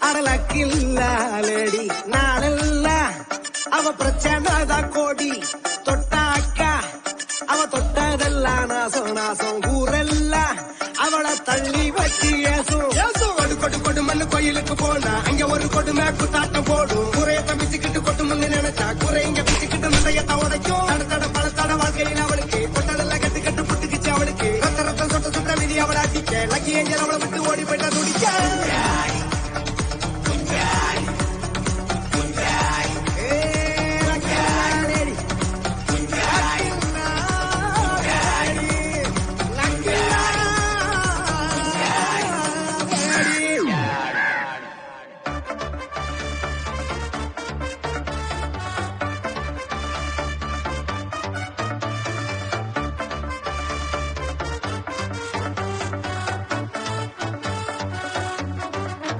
அடலக்கில்லாலடி நாளெல்லாம் அவ பிரச்சனைதான் கோடி தொட்டாக்கா அவ தொட்டதெல்லாம் நாசம் நாசம் ஊரெல்லாம் அவளை தள்ளி வச்சு ஏசும் கொடு கொடு கொடு மண்ணு கோயிலுக்கு போனா அங்க ஒரு கொடுமை குத்தாட்டம் போடும் குறைய தம்பிச்சுக்கிட்டு கொட்டு முன்னு நினைச்சா குறைங்க